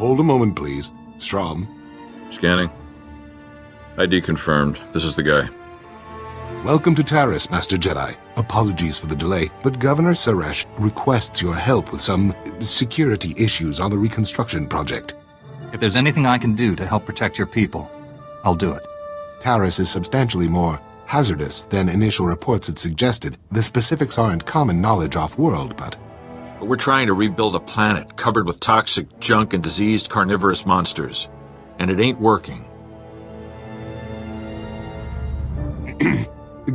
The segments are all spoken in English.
Hold a moment, please. Strom. Scanning. ID confirmed. This is the guy. Welcome to Taris, Master Jedi. Apologies for the delay, but Governor Suresh requests your help with some security issues on the reconstruction project. If there's anything I can do to help protect your people, I'll do it. Taris is substantially more hazardous than initial reports had suggested. The specifics aren't common knowledge off-world, but We're trying to rebuild a planet covered with toxic junk and diseased carnivorous monsters. And it ain't working.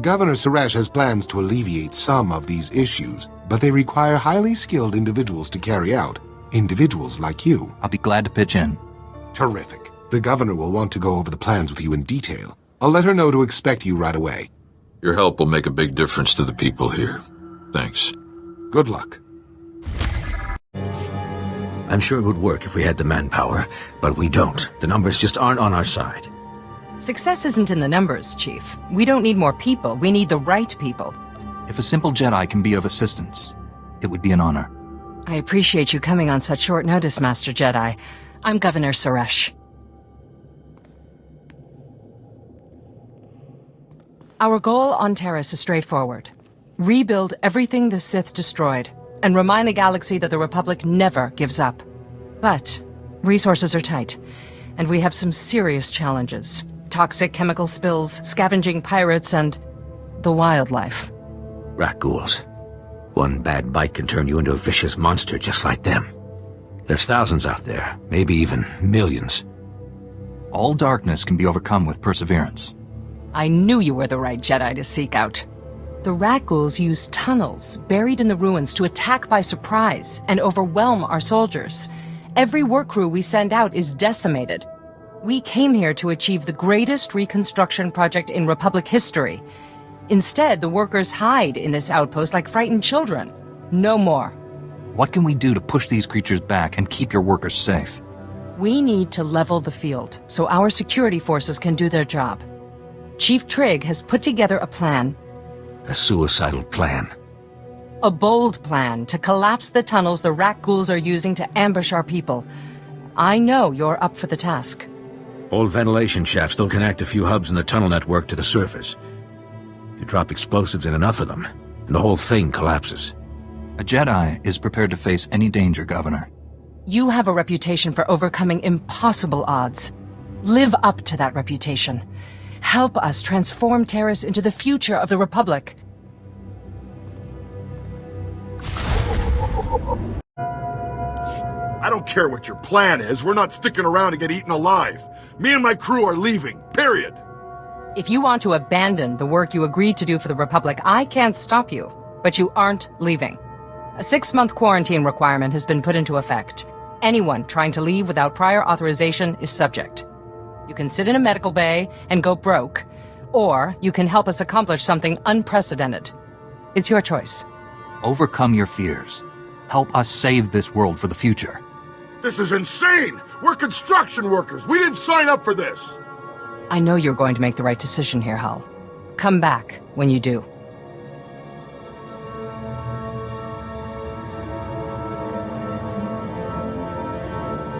Governor Suresh has plans to alleviate some of these issues, but they require highly skilled individuals to carry out. Individuals like you. I'll be glad to pitch in. Terrific. The governor will want to go over the plans with you in detail. I'll let her know to expect you right away. Your help will make a big difference to the people here. Thanks. Good luck. I'm sure it would work if we had the manpower, but we don't. The numbers just aren't on our side. Success isn't in the numbers, Chief. We don't need more people. We need the right people. If a simple Jedi can be of assistance, it would be an honor. I appreciate you coming on such short notice, Master Jedi. I'm Governor Suresh. Our goal on Taris is straightforward. Rebuild everything the Sith destroyed, and remind the galaxy that the Republic never gives up. But resources are tight, and we have some serious challenges. Toxic chemical spills, scavenging pirates, and the wildlife. Rat ghouls. One bad bite can turn you into a vicious monster just like them. There's thousands out there, maybe even millions. All darkness can be overcome with perseverance. I knew you were the right Jedi to seek out. The rat ghouls use tunnels buried in the ruins to attack by surprise and overwhelm our soldiers. Every work crew we send out is decimated. We came here to achieve the greatest reconstruction project in Republic history. Instead, the workers hide in this outpost like frightened children. No more. What can we do to push these creatures back and keep your workers safe? We need to level the field so our security forces can do their job. Chief Trigg has put together a plan. A suicidal plan. A bold plan to collapse the tunnels the rat ghouls are using to ambush our people. I know you're up for the task. Old ventilation shafts don't connect a few hubs in the tunnel network to the surface. You drop explosives in enough of them, and the whole thing collapses. A Jedi is prepared to face any danger, Governor. You have a reputation for overcoming impossible odds. Live up to that reputation. Help us transform Taris into the future of the Republic. I don't care what your plan is. We're not sticking around to get eaten alive. Me and my crew are leaving, period. If you want to abandon the work you agreed to do for the Republic, I can't stop you. But you aren't leaving. A 6-month quarantine requirement has been put into effect. Anyone trying to leave without prior authorization is subject. You can sit in a medical bay and go broke, or you can help us accomplish something unprecedented. It's your choice. Overcome your fears. Help us save this world for the future. This is insane! We're construction workers! We didn't sign up for this! I know you're going to make the right decision here, Hull. Come back when you do.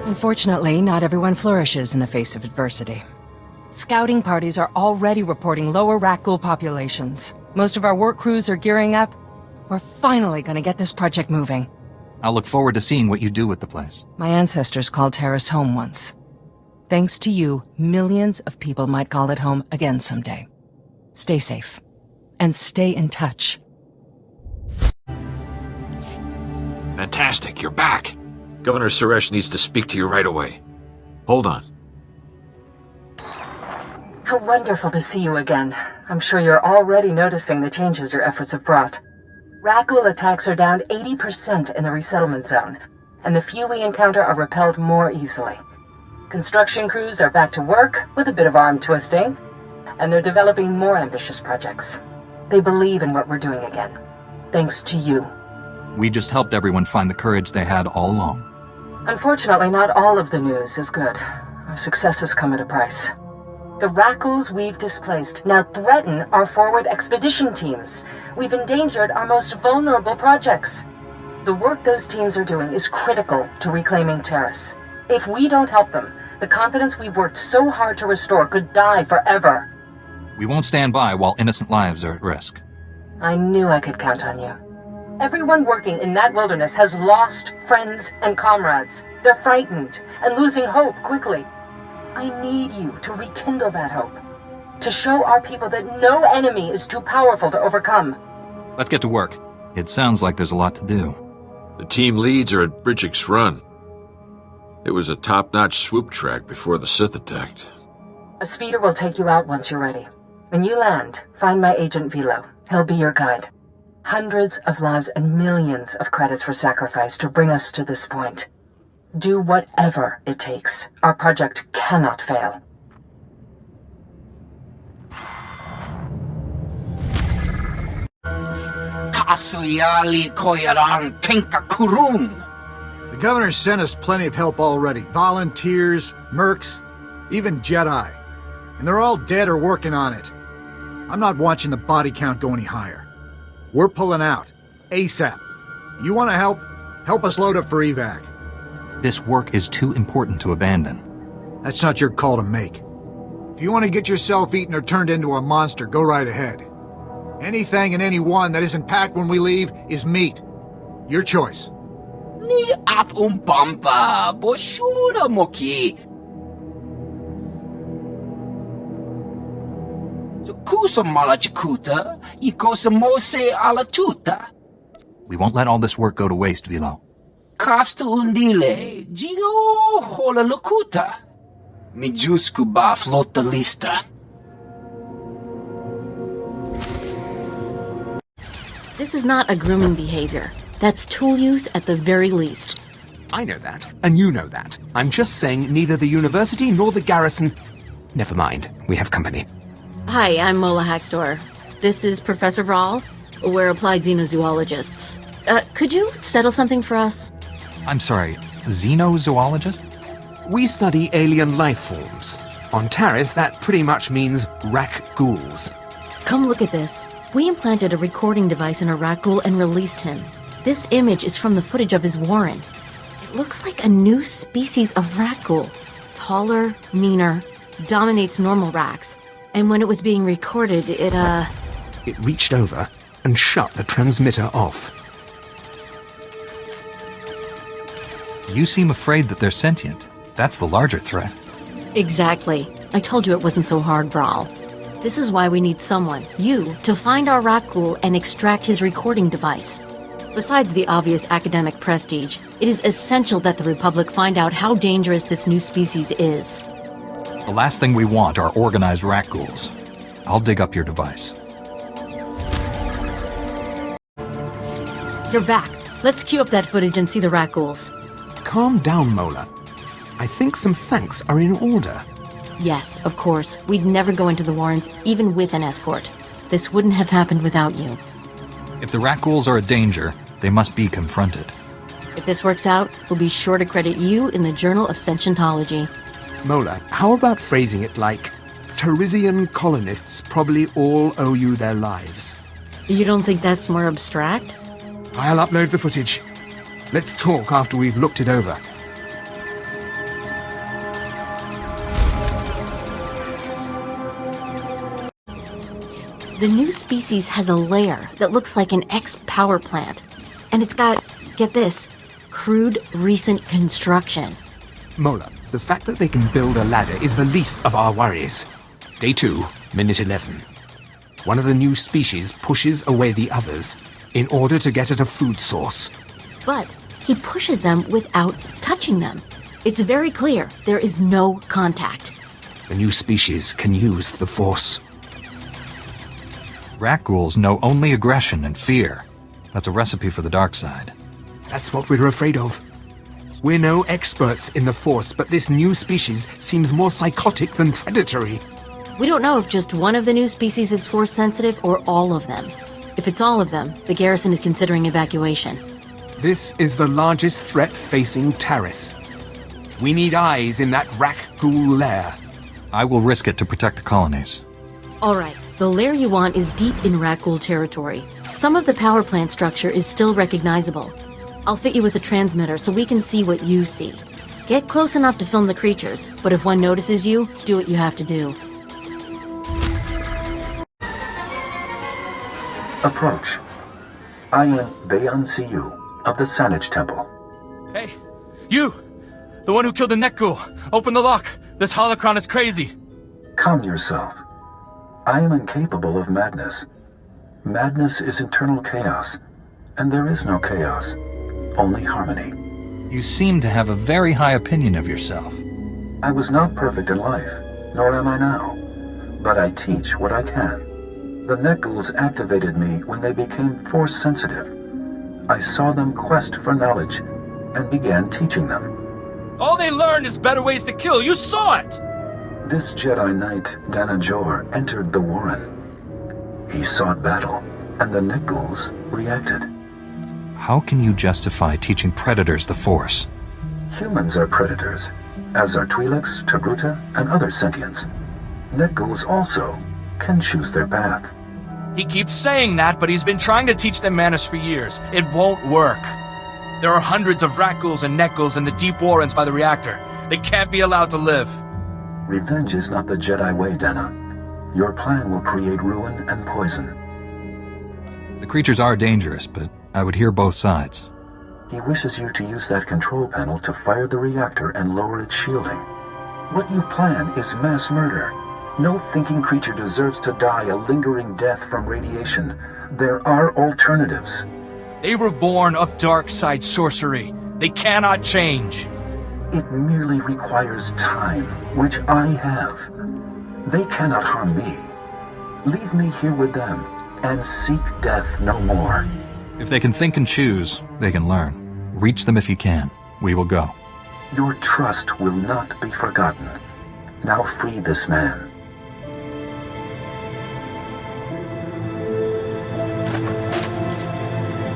Unfortunately, not everyone flourishes in the face of adversity. Scouting parties are already reporting lower rat ghoul populations. Most of our work crews are gearing up. We're finally going to get this project moving. I'll look forward to seeing what you do with the place. My ancestors called Taris home once. Thanks to you, millions of people might call it home again someday. Stay safe. And stay in touch. Fantastic, you're back. Governor Suresh needs to speak to you right away. Hold on. How wonderful to see you again. I'm sure you're already noticing the changes your efforts have brought. Rat ghoul attacks are down 80% in the resettlement zone, and the few we encounter are repelled more easily. Construction crews are back to work with a bit of arm twisting, and they're developing more ambitious projects. They believe in what we're doing again, thanks to you. We just helped everyone find the courage they had all along. Unfortunately, not all of the news is good. Our successes come at a price. The rat ghouls we've displaced now threaten our forward expedition teams. We've endangered our most vulnerable projects. The work those teams are doing is critical to reclaiming Taris. If we don't help them, the confidence we've worked so hard to restore could die forever. We won't stand by while innocent lives are at risk. I knew I could count on you. Everyone working in that wilderness has lost friends and comrades. They're frightened and losing hope quickly. I need you to rekindle that hope. To show our people that no enemy is too powerful to overcome. Let's get to work. It sounds like there's a lot to do. The team leads are at Bridgick's Run. It was a top-notch swoop track before the Sith attacked. A speeder will take you out once you're ready. When you land, find my agent Velo. He'll be your guide. Hundreds of lives and millions of credits were sacrificed to bring us to this point. Do whatever it takes. Our project cannot fail. The governor sent us plenty of help already. Volunteers, mercs, even Jedi. And they're all dead or working on it. I'm not watching the body count go any higher. We're pulling out. ASAP. You want to help? Help us load up for evac. This work is too important to abandon. That's not your call to make. If you want to get yourself eaten or turned into a monster, go right ahead. Anything and anyone that isn't packed when we leave is meat. Your choice. Ni at umpampa, boshura moki. Kusa malachikuta, ikosa mose ala tuta. We won't let all this work go to waste, Velo. Kafsta undile, jigo hola lokuta. Mijusku ba flotta lista. This is not a grooming behavior. That's tool use at the very least. I know that, and you know that. I'm just saying neither the university nor the garrison... Never mind, we have company. Hi, I'm Mola Haxtor. This is Professor Vraal. We're applied xenozoologists. Could you settle something for us? I'm sorry, xenozoologist? We study alien life forms. On Taris, that pretty much means rak ghouls. Come look at this. We implanted a recording device in a rat ghoul and released him. This image is from the footage of his warren. It looks like a new species of rat ghoul. Taller, meaner, dominates normal rats. And when it was being recorded, It reached over and shut the transmitter off. You seem afraid that they're sentient. That's the larger threat. Exactly. I told you it wasn't so hard, Vraal. This is why we need someone, you, to find our rat ghoul and extract his recording device. Besides the obvious academic prestige, it is essential that the Republic find out how dangerous this new species is. The last thing we want are organized rat ghouls. I'll dig up your device. You're back. Let's cue up that footage and see the rat ghouls. Calm down, Mola. I think some thanks are in order. Yes, of course. We'd never go into the warrens, even with an escort. This wouldn't have happened without you. If the rat ghouls are a danger, they must be confronted. If this works out, we'll be sure to credit you in the Journal of Sentientology. Mola, how about phrasing it like, Tarisian colonists probably all owe you their lives? You don't think that's more abstract? I'll upload the footage. Let's talk after we've looked it over. The new species has a lair that looks like an ex-power plant. And it's got, get this, crude recent construction. Mola, the fact that they can build a ladder is the least of our worries. Day 2, minute 11. One of the new species pushes away the others in order to get at a food source. But he pushes them without touching them. It's very clear there is no contact. The new species can use the Force. Rat ghouls know only aggression and fear. That's a recipe for the dark side. That's what we're afraid of. We're no experts in the Force, but this new species seems more psychotic than predatory. We don't know if just one of the new species is Force sensitive or all of them. If it's all of them, the garrison is considering evacuation. This is the largest threat facing Taris. We need eyes in that rat ghoul lair. I will risk it to protect the colonies. All right, the lair you want is deep in rat ghoul territory. Some of the power plant structure is still recognizable. I'll fit you with a transmitter so we can see what you see. Get close enough to film the creatures, but if one notices you, do what you have to do. Approach. I am Bayan Siyu of the Sanage Temple. Hey, you! The one who killed the Nekgul! Open the lock! This holocron is crazy! Calm yourself. I am incapable of madness. Madness is internal chaos, and there is no chaos, only harmony. You seem to have a very high opinion of yourself. I was not perfect in life, nor am I now, but I teach what I can. The Nekguls activated me when they became Force-sensitive. I saw them quest for knowledge, and began teaching them. All they learned is better ways to kill. You saw it! This Jedi Knight, Danajor, entered the Warren. He sought battle, and the Nekguls reacted. How can you justify teaching predators the Force? Humans are predators, as are Twi'leks, Togruta, and other sentients. Nekguls also can choose their path. He keeps saying that, but he's been trying to teach them manners for years. It won't work. There are hundreds of Rakghouls and Nekguls in the deep Warrens by the reactor. They can't be allowed to live. Revenge is not the Jedi way, Dana. Your plan will create ruin and poison. The creatures are dangerous, but I would hear both sides. He wishes you to use that control panel to fire the reactor and lower its shielding. What you plan is mass murder. No thinking creature deserves to die a lingering death from radiation. There are alternatives. They were born of dark side sorcery. They cannot change. It merely requires time, which I have. They cannot harm me. Leave me here with them, and seek death no more. If they can think and choose, they can learn. Reach them if you can. We will go. Your trust will not be forgotten. Now free this man.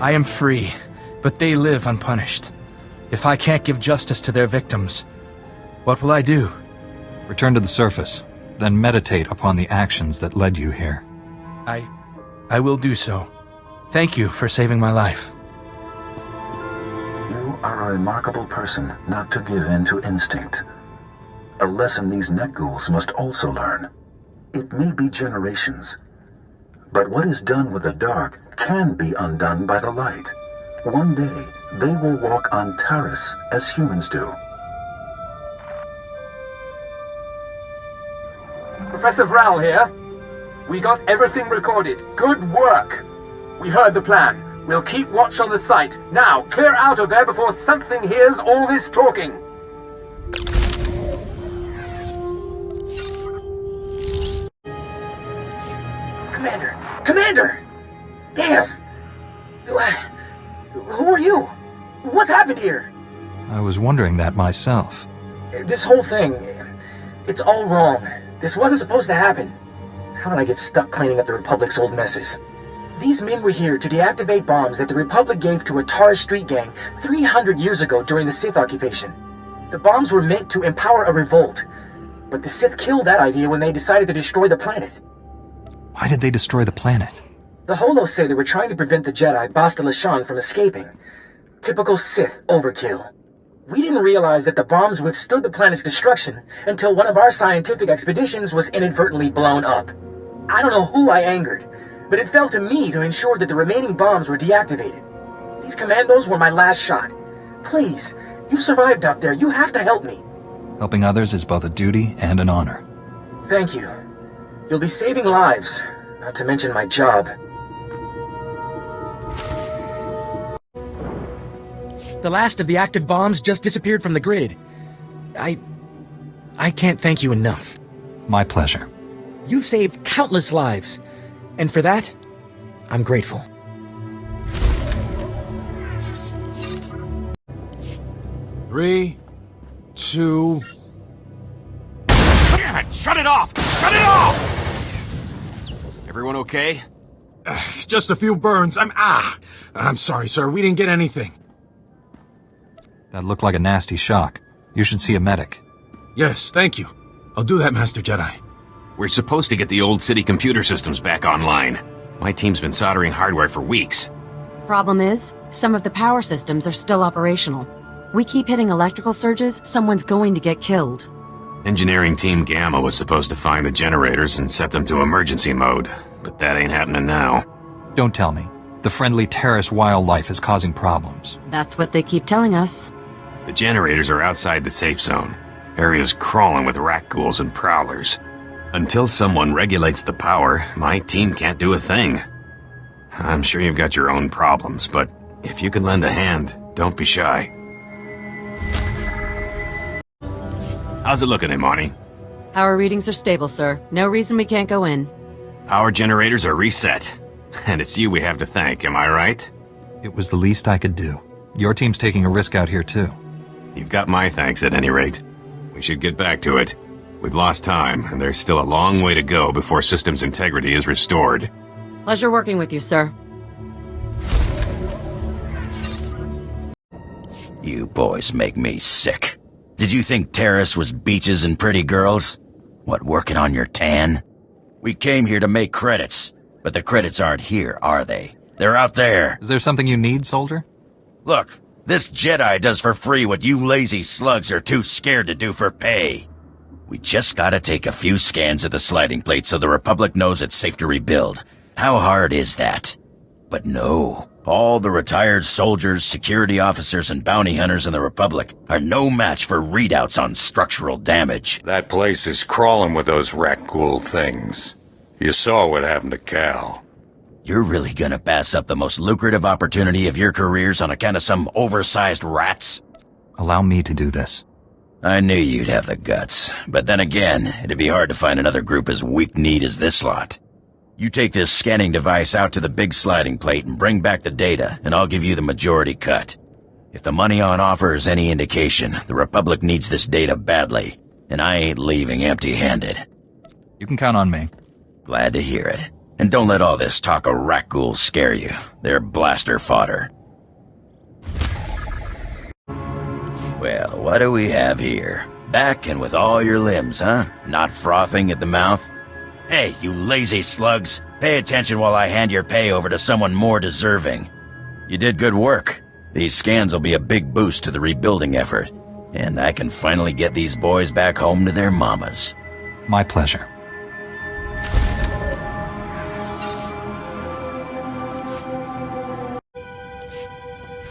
I am free, but they live unpunished. If I can't give justice to their victims, what will I do? Return to the surface, then meditate upon the actions that led you here. I will do so. Thank you for saving my life. You are a remarkable person not to give in to instinct. A lesson these Nekguls must also learn. It may be generations, but what is done with the dark can be undone by the light. One day, they will walk on Taris as humans do. Professor Vral here. We got everything recorded. Good work. We heard the plan. We'll keep watch on the site. Now, clear out of there before something hears all this talking. Commander! Commander! Damn! Who are you? What's happened here? I was wondering that myself. This whole thing, it's all wrong. This wasn't supposed to happen. How did I get stuck cleaning up the Republic's old messes? These men were here to deactivate bombs that the Republic gave to a Taris street gang 300 years ago during the Sith occupation. The bombs were meant to empower a revolt, but the Sith killed that idea when they decided to destroy the planet. Why did they destroy the planet? The Holos say they were trying to prevent the Jedi Basta Lashan from escaping. Typical Sith overkill. We didn't realize that the bombs withstood the planet's destruction until one of our scientific expeditions was inadvertently blown up. I don't know who I angered, but it fell to me to ensure that the remaining bombs were deactivated. These commandos were my last shot. Please, you've survived out there. You have to help me. Helping others is both a duty and an honor. Thank you. You'll be saving lives, not to mention my job. The last of the active bombs just disappeared from the grid. I can't thank you enough. My pleasure. You've saved countless lives, and for that, I'm grateful. Three, two... Damn it! Shut it off! Shut it off! Everyone okay? Just a few burns. I'm sorry, sir. We didn't get anything. That looked like a nasty shock. You should see a medic. Yes, thank you. I'll do that, Master Jedi. We're supposed to get the old city computer systems back online. My team's been soldering hardware for weeks. Problem is, some of the power systems are still operational. We keep hitting electrical surges, someone's going to get killed. Engineering Team Gamma was supposed to find the generators and set them to emergency mode, but that ain't happening now. Don't tell me. The friendly Taris wildlife is causing problems. That's what they keep telling us. The generators are outside the safe zone. Area's crawling with rat ghouls and prowlers. Until someone regulates the power, my team can't do a thing. I'm sure you've got your own problems, but if you can lend a hand, don't be shy. How's it looking, Imani? Power readings are stable, sir. No reason we can't go in. Power generators are reset. And it's you we have to thank, am I right? It was the least I could do. Your team's taking a risk out here, too. You've got my thanks at any rate. We should get back to it. We've lost time, and there's still a long way to go before systems integrity is restored. Pleasure working with you, sir. You boys make me sick. Did you think Taris was beaches and pretty girls? What, working on your tan? We came here to make credits, but the credits aren't here, are they? They're out there. Is there something you need, soldier? Look, this Jedi does for free what you lazy slugs are too scared to do for pay. We just gotta take a few scans of the sliding plate so the Republic knows it's safe to rebuild. How hard is that? But no. All the retired soldiers, security officers, and bounty hunters in the Republic are no match for readouts on structural damage. That place is crawling with those rat ghoul things. You saw what happened to Cal. You're really gonna pass up the most lucrative opportunity of your careers on account of some oversized rats? Allow me to do this. I knew you'd have the guts, but then again, it'd be hard to find another group as weak-kneed as this lot. You take this scanning device out to the big sliding plate and bring back the data, and I'll give you the majority cut. If the money on offer is any indication, the Republic needs this data badly, and I ain't leaving empty-handed. You can count on me. Glad to hear it. And don't let all this talk of rat ghouls scare you. They're blaster fodder. Well, what do we have here? Back and with all your limbs, huh? Not frothing at the mouth? Hey, you lazy slugs, pay attention while I hand your pay over to someone more deserving. You did good work. These scans will be a big boost to the rebuilding effort, and I can finally get these boys back home to their mamas. My pleasure.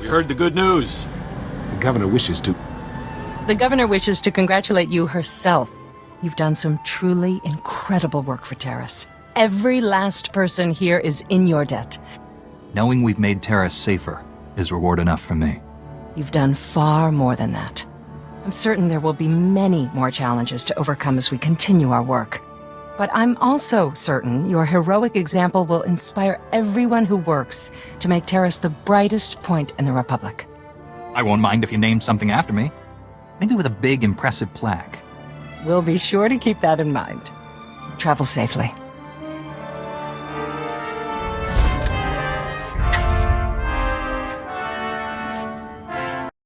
We heard the good news. The governor wishes to... The governor wishes to congratulate you herself. You've done some truly incredible work for Taris. Every last person here is in your debt. Knowing we've made Taris safer is reward enough for me. You've done far more than that. I'm certain there will be many more challenges to overcome as we continue our work. But I'm also certain your heroic example will inspire everyone who works to make Taris the brightest point in the Republic. I won't mind if you name something after me. Maybe with a big, impressive plaque. We'll be sure to keep that in mind. Travel safely.